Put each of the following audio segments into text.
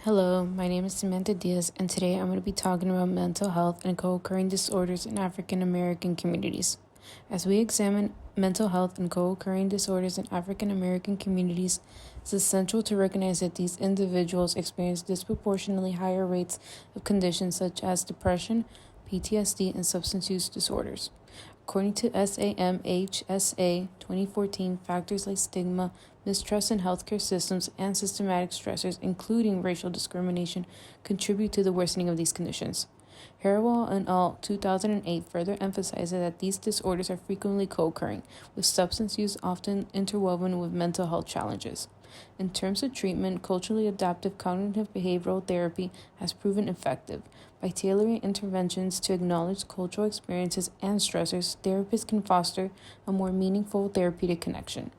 Hello, my name is Samantha Diaz, and today I'm going to be talking about mental health and co occurring disorders in African American communities. As we examine mental health and co occurring disorders in African American communities, it's essential to recognize that these individuals experience disproportionately higher rates of conditions such as depression, PTSD, and substance use disorders. According to SAMHSA 2014, factors like stigma, mistrust in healthcare systems, and systematic stressors, including racial discrimination, contribute to the worsening of these conditions. Harwell et al. 2008 further emphasizes that these disorders are frequently co-occurring, with substance use often interwoven with mental health challenges. In terms of treatment, culturally adaptive cognitive behavioral therapy has proven effective. By tailoring interventions to acknowledge cultural experiences and stressors, therapists can foster a more meaningful therapeutic connection.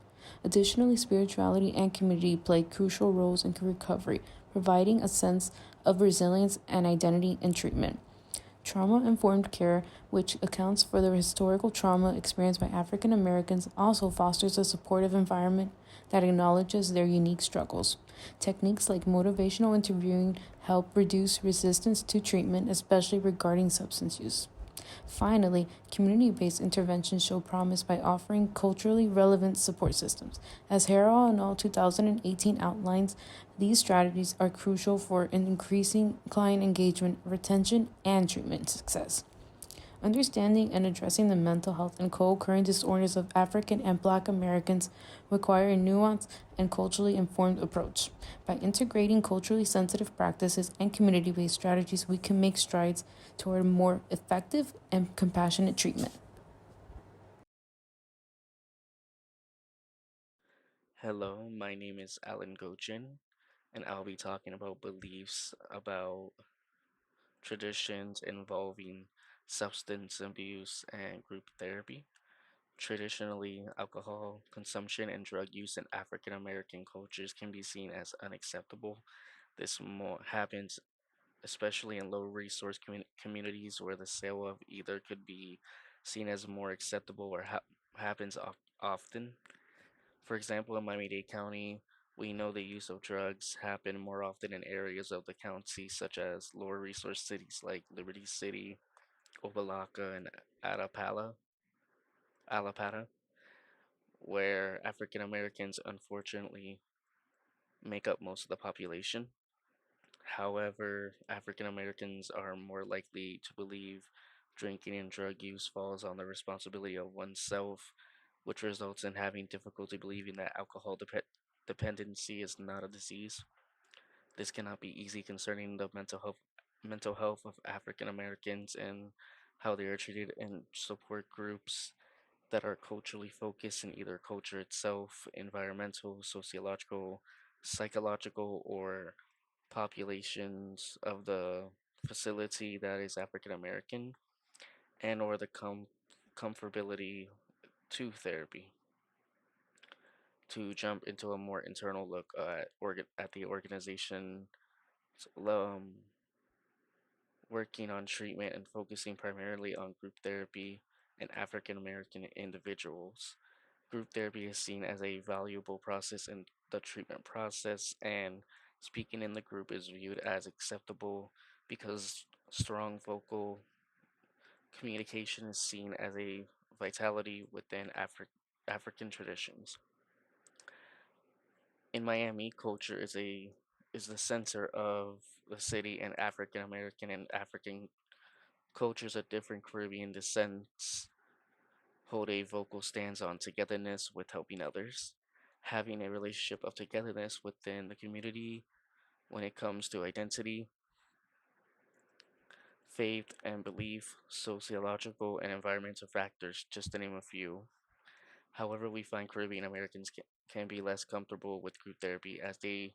Additionally, spirituality and community play crucial roles in recovery, providing a sense of resilience and identity in treatment. Trauma informed care, which accounts for the historical trauma experienced by African Americans, also fosters a supportive environment that acknowledges their unique struggles. Techniques like motivational interviewing help reduce resistance to treatment, especially regarding substance use. Finally, community based interventions show promise by offering culturally relevant support systems. As Harrell et al. 2018 outlines, these strategies are crucial for increasing client engagement, retention, and treatment success. Understanding and addressing the mental health and co occurring disorders of African and Black Americans require a nuanced and culturally informed approach. By integrating culturally sensitive practices and community based strategies, we can make strides toward a more effective and compassionate treatment. Hello, my name is Alan Gochin, and I'll be talking about beliefs about traditions involving substance abuse and group therapy. Traditionally, alcohol consumption and drug use in African American cultures can be seen as unacceptable. This more happens especially in low resource communities where the sale of either could be seen as more acceptable or happens often. For example, in Miami-Dade County, we know the use of drugs happen more often in areas of the county such as lower resource cities like Liberty City, Opa-locka, and Atapala, Alapata, where African Americans unfortunately make up most of the population. However, African Americans are more likely to believe drinking and drug use falls on the responsibility of oneself, which results in having difficulty believing that alcohol dependency is not a disease. This cannot be easy concerning the mental health of African Americans and how they are treated in support groups that are culturally focused in either culture itself, environmental, sociological, psychological, or populations of the facility that is African American, and or the comfortability to therapy. To jump into a more internal look at the organization, um, working on treatment and focusing primarily on group therapy and African American individuals. Group therapy is seen as a valuable process in the treatment process, and speaking in the group is viewed as acceptable because strong vocal communication is seen as a vitality within African traditions. In Miami, culture is the center of the city, and African American and African cultures of different Caribbean descents hold a vocal stance on togetherness with helping others, having a relationship of togetherness within the community when it comes to identity, faith and belief, sociological and environmental factors, just to name a few. However, we find Caribbean Americans can be less comfortable with group therapy as they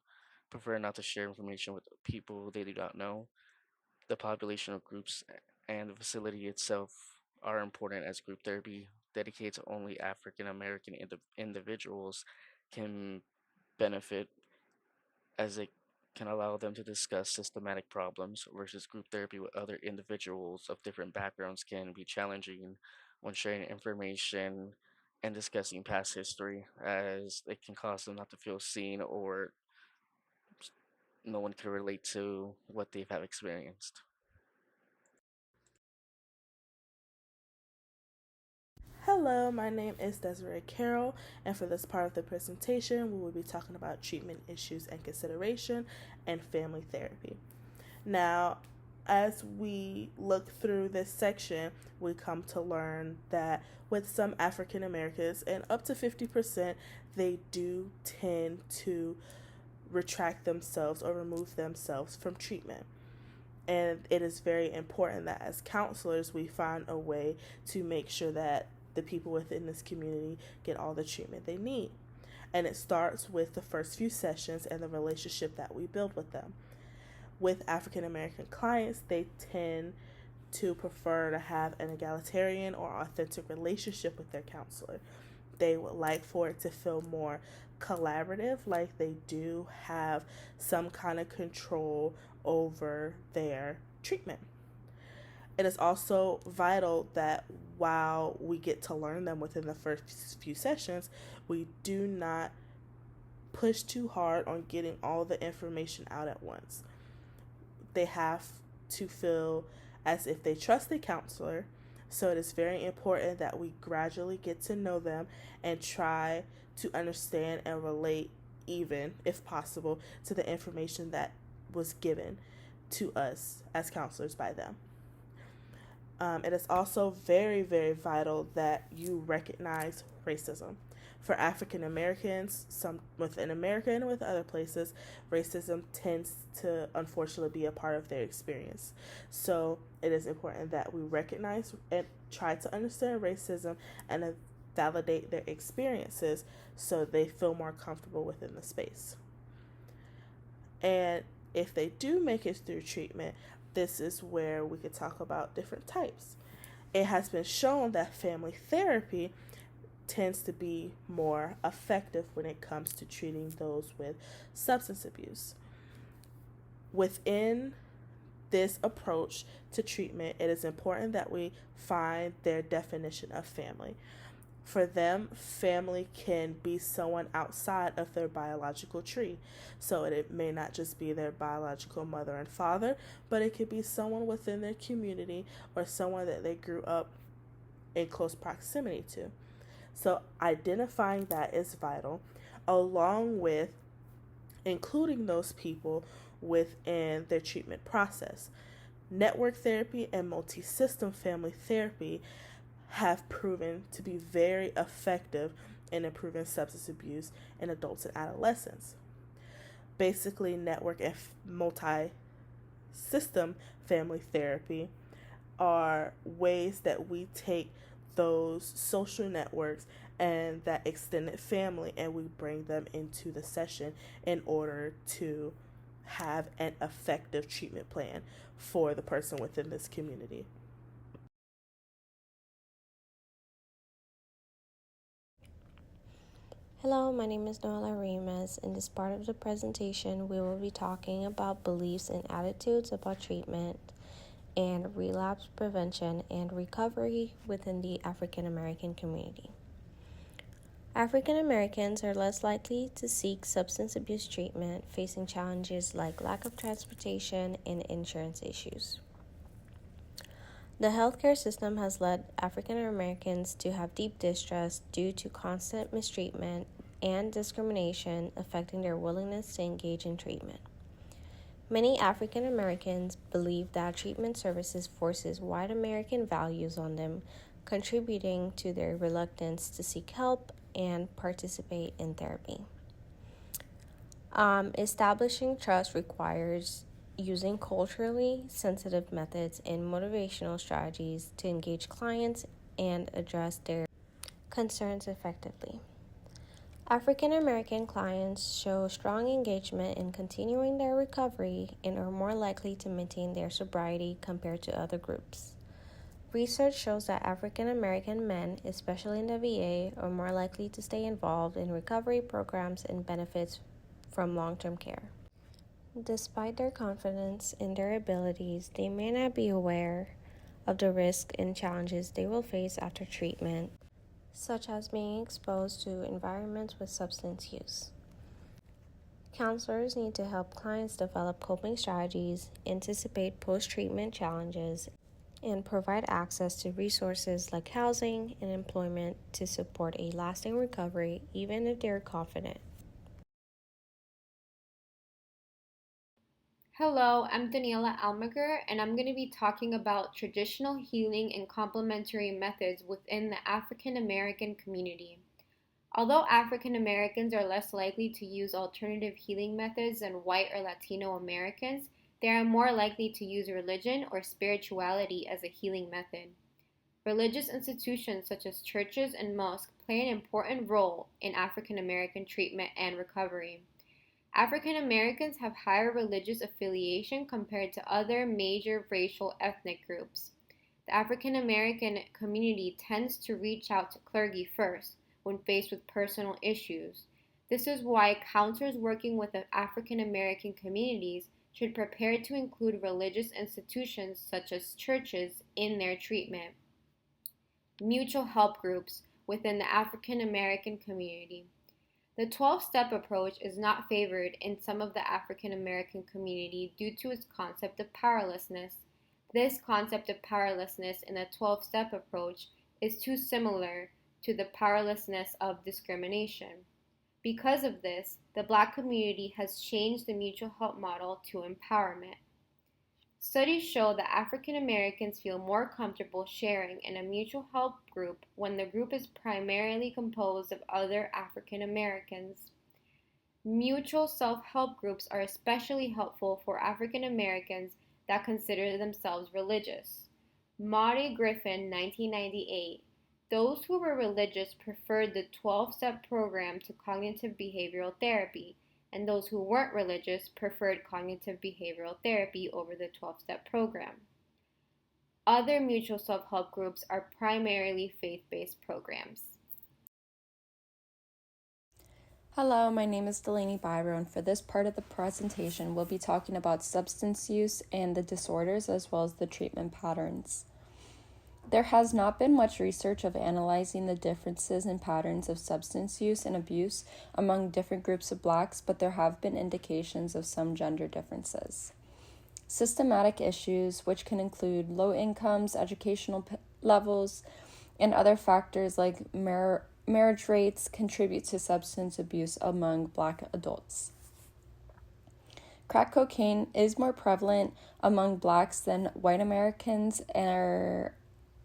prefer not to share information with people they do not know. The population of groups and the facility itself are important as group therapy dedicated to only African American individuals can benefit as it can allow them to discuss systematic problems versus group therapy with other individuals of different backgrounds can be challenging when sharing information and discussing past history as it can cause them not to feel seen or no one can relate to what they have experienced. Hello, my name is Desiree Carroll, and for this part of the presentation, we will be talking about treatment issues and consideration and family therapy. Now, as we look through this section, we come to learn that with some African Americans, and up to 50%, they do tend to retract themselves or remove themselves from treatment. And it is very important that as counselors, we find a way to make sure that the people within this community get all the treatment they need. And it starts with the first few sessions and the relationship that we build with them. With African American clients, they tend to prefer to have an egalitarian or authentic relationship with their counselor. They would like for it to feel more collaborative, like they do have some kind of control over their treatment. It is also vital that while we get to learn them within the first few sessions, we do not push too hard on getting all the information out at once. They have to feel as if they trust the counselor, so it is very important that we gradually get to know them and try to understand and relate, even if possible, to the information that was given to us as counselors by them. It is also very, very vital that you recognize racism. For African Americans, some within America and with other places, racism tends to unfortunately be a part of their experience. So it is important that we recognize and try to understand racism and validate their experiences so they feel more comfortable within the space. And if they do make it through treatment, this is where we could talk about different types. It has been shown that family therapy tends to be more effective when it comes to treating those with substance abuse. Within this approach to treatment, it is important that we find their definition of family. For them, family can be someone outside of their biological tree. So it may not just be their biological mother and father, but it could be someone within their community or someone that they grew up in close proximity to. So identifying that is vital, along with including those people within their treatment process. Network therapy and multi-system family therapy have proven to be very effective in improving substance abuse in adults and adolescents. Basically, network and multi-system family therapy are ways that we take those social networks and that extended family and we bring them into the session in order to have an effective treatment plan for the person within this community. Hello, my name is Noela Remes. In this part of the presentation, we will be talking about beliefs and attitudes about treatment and relapse prevention and recovery within the African American community. African Americans are less likely to seek substance abuse treatment, facing challenges like lack of transportation and insurance issues. The healthcare system has led African Americans to have deep distrust due to constant mistreatment and discrimination affecting their willingness to engage in treatment. Many African Americans believe that treatment services forces white American values on them, contributing to their reluctance to seek help and participate in therapy. Establishing trust requires using culturally sensitive methods and motivational strategies to engage clients and address their concerns effectively. African American clients show strong engagement in continuing their recovery and are more likely to maintain their sobriety compared to other groups. Research shows that African American men, especially in the VA, are more likely to stay involved in recovery programs and benefits from long-term care. Despite their confidence in their abilities, they may not be aware of the risks and challenges they will face after treatment, such as being exposed to environments with substance use. Counselors need to help clients develop coping strategies, anticipate post-treatment challenges, and provide access to resources like housing and employment to support a lasting recovery, even if they're confident. Hello, I'm Daniela Almager, and I'm going to be talking about traditional healing and complementary methods within the African American community. Although African Americans are less likely to use alternative healing methods than white or Latino Americans, they are more likely to use religion or spirituality as a healing method. Religious institutions such as churches and mosques play an important role in African American treatment and recovery. African Americans have higher religious affiliation compared to other major racial ethnic groups. The African American community tends to reach out to clergy first when faced with personal issues. This is why counselors working with the African American communities should prepare to include religious institutions such as churches in their treatment. Mutual help groups within the African American community. The 12-step approach is not favored in some of the African American community due to its concept of powerlessness. This concept of powerlessness in the 12-step approach is too similar to the powerlessness of discrimination. Because of this, the Black community has changed the mutual help model to empowerment. Studies show that African Americans feel more comfortable sharing in a mutual help group when the group is primarily composed of other African Americans. Mutual self-help groups are especially helpful for African Americans that consider themselves religious. Maury Griffin, 1998. Those who were religious preferred the 12-step program to cognitive behavioral therapy, and those who weren't religious preferred cognitive behavioral therapy over the 12-step program. Other mutual self-help groups are primarily faith-based programs. Hello, my name is Delaney Byro, and for this part of the presentation, we'll be talking about substance use and the disorders as well as the treatment patterns. There has not been much research of analyzing the differences in patterns of substance use and abuse among different groups of Blacks, but there have been indications of some gender differences. Systematic issues, which can include low incomes, educational levels, and other factors like marriage rates, contribute to substance abuse among Black adults. Crack cocaine is more prevalent among Blacks than white Americans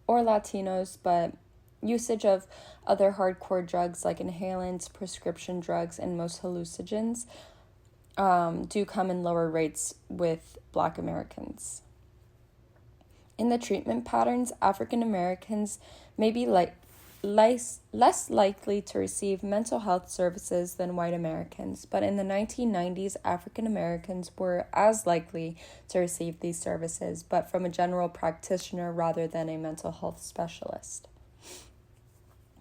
or Latinos, but usage of other hardcore drugs like inhalants, prescription drugs, and most hallucinogens do come in lower rates with Black Americans. In the treatment patterns, African Americans may be less likely to receive mental health services than white Americans, but in the 1990s, African Americans were as likely to receive these services, but from a general practitioner rather than a mental health specialist.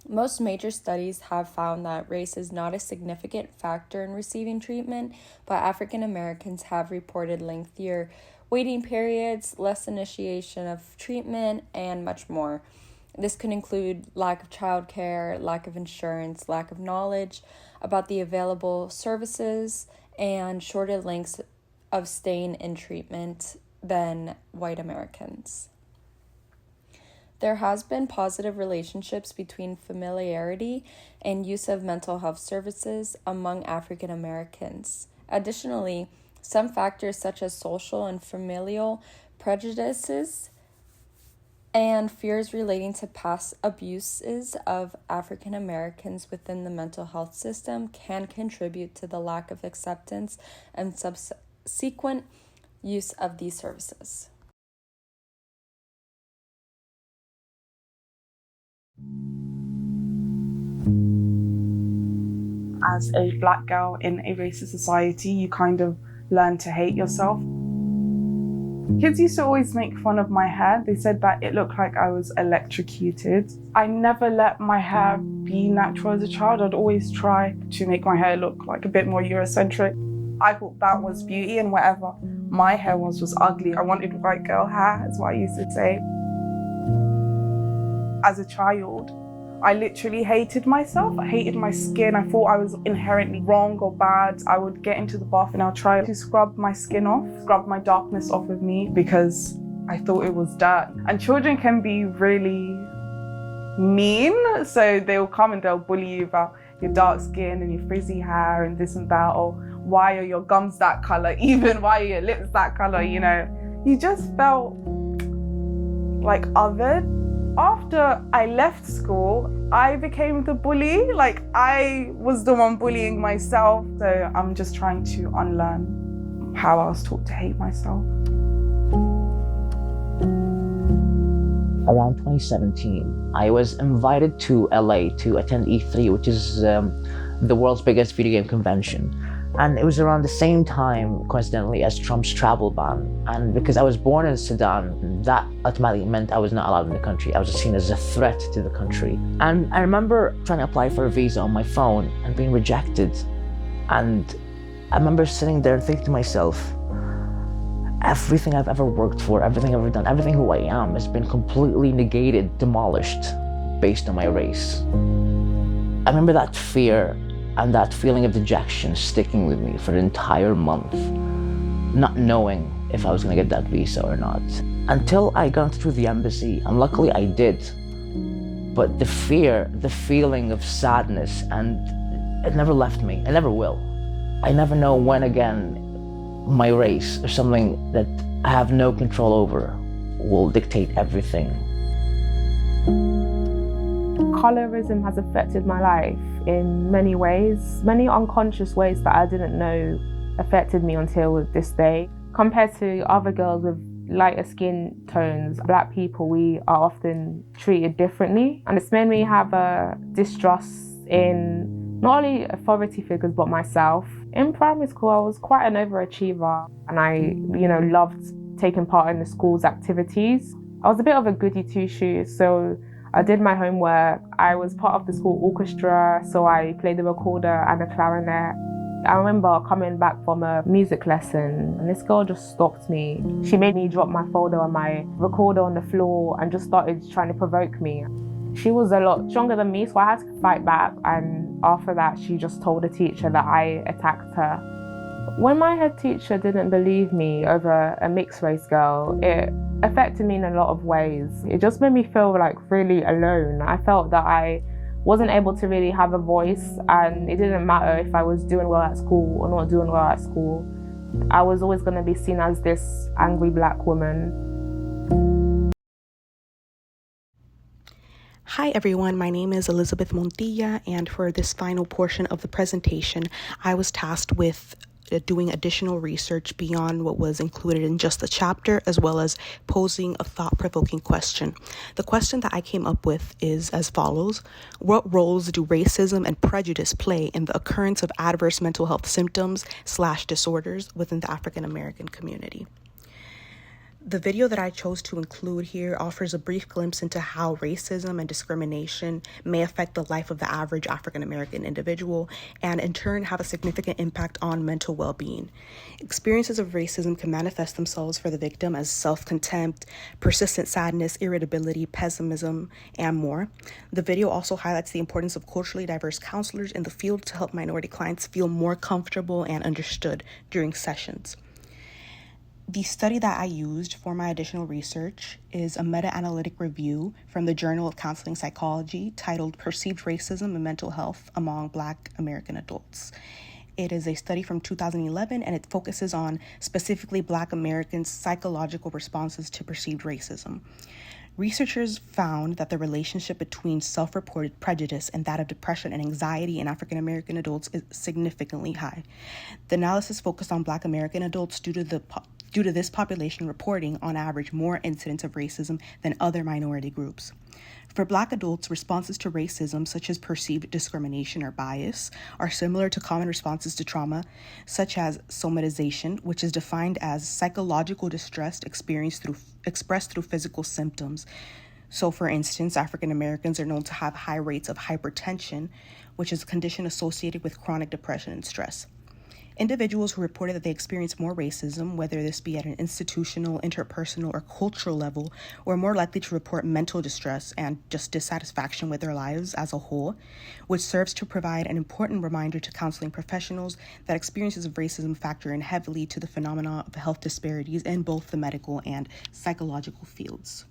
Most major studies have found that race is not a significant factor in receiving treatment, but African Americans have reported lengthier waiting periods, less initiation of treatment, and much more. This could include lack of childcare, lack of insurance, lack of knowledge about the available services, and shorter lengths of staying in treatment than white Americans. There has been positive relationships between familiarity and use of mental health services among African Americans. Additionally, some factors such as social and familial prejudices and fears relating to past abuses of African Americans within the mental health system can contribute to the lack of acceptance and subsequent use of these services. As a Black girl in a racist society, you kind of learn to hate yourself. Kids used to always make fun of my hair. They said that it looked like I was electrocuted. I never let my hair be natural as a child. I'd always try to make my hair look like a bit more Eurocentric. I thought that was beauty, and whatever my hair was ugly. I wanted white girl hair, is what I used to say. As a child, I literally hated myself. I hated my skin. I thought I was inherently wrong or bad. I would get into the bath and I'll try to scrub my skin off, scrub my darkness off of me because I thought it was dirt. And children can be really mean. So they'll come and they'll bully you about your dark skin and your frizzy hair and this and that, or why are your gums that color, even why are your lips that color, you know. You just felt like othered. After I left school, I became the bully. Like I was the one bullying myself. So I'm just trying to unlearn how I was taught to hate myself. Around 2017, I was invited to LA to attend E3, which is the world's biggest video game convention. And it was around the same time, coincidentally, as Trump's travel ban. And because I was born in Sudan, that automatically meant I was not allowed in the country. I was seen as a threat to the country. And I remember trying to apply for a visa on my phone and being rejected. And I remember sitting there and thinking to myself, everything I've ever worked for, everything I've ever done, everything who I am has been completely negated, demolished based on my race. I remember that fear and that feeling of dejection sticking with me for an entire month, not knowing if I was gonna get that visa or not. Until I got through the embassy, and luckily I did. But the fear, the feeling of sadness, and it never left me, it never will. I never know when again my race or something that I have no control over will dictate everything. Colorism has affected my life in many ways, many unconscious ways that I didn't know affected me until this day. Compared to other girls with lighter skin tones, Black people, we are often treated differently. And it's made me have a distrust in not only authority figures, but myself. In primary school, I was quite an overachiever and I, loved taking part in the school's activities. I was a bit of a goody two-shoes, so I did my homework. I was part of the school orchestra, so I played the recorder and the clarinet. I remember coming back from a music lesson and this girl just stopped me. She made me drop my folder and my recorder on the floor and just started trying to provoke me. She was a lot stronger than me, so I had to fight back. And after that, she just told the teacher that I attacked her. When my head teacher didn't believe me over a mixed race girl, it affected me in a lot of ways. It just made me feel like really alone. I felt that I wasn't able to really have a voice, and it didn't matter if I was doing well at school or not doing well at school. I was always going to be seen as this angry Black woman. Hi everyone, my name is Elizabeth Montilla, and for this final portion of the presentation, I was tasked with doing additional research beyond what was included in just the chapter, as well as posing a thought-provoking question. The question that I came up with is as follows: what roles do racism and prejudice play in the occurrence of adverse mental health symptoms/disorders within the African American community? The video that I chose to include here offers a brief glimpse into how racism and discrimination may affect the life of the average African American individual and in turn have a significant impact on mental well-being. Experiences of racism can manifest themselves for the victim as self-contempt, persistent sadness, irritability, pessimism, and more. The video also highlights the importance of culturally diverse counselors in the field to help minority clients feel more comfortable and understood during sessions. The study that I used for my additional research is a meta-analytic review from the Journal of Counseling Psychology titled Perceived Racism and Mental Health Among Black American Adults. It is a study from 2011, and it focuses on specifically Black Americans' psychological responses to perceived racism. Researchers found that the relationship between self-reported prejudice and that of depression and anxiety in African American adults is significantly high. The analysis focused on Black American adults due to this population reporting, on average, more incidents of racism than other minority groups. For Black adults, responses to racism, such as perceived discrimination or bias, are similar to common responses to trauma, such as somatization, which is defined as psychological distress expressed through physical symptoms. So, for instance, African Americans are known to have high rates of hypertension, which is a condition associated with chronic depression and stress. Individuals who reported that they experienced more racism, whether this be at an institutional, interpersonal, or cultural level, were more likely to report mental distress and just dissatisfaction with their lives as a whole, which serves to provide an important reminder to counseling professionals that experiences of racism factor in heavily to the phenomena of health disparities in both the medical and psychological fields.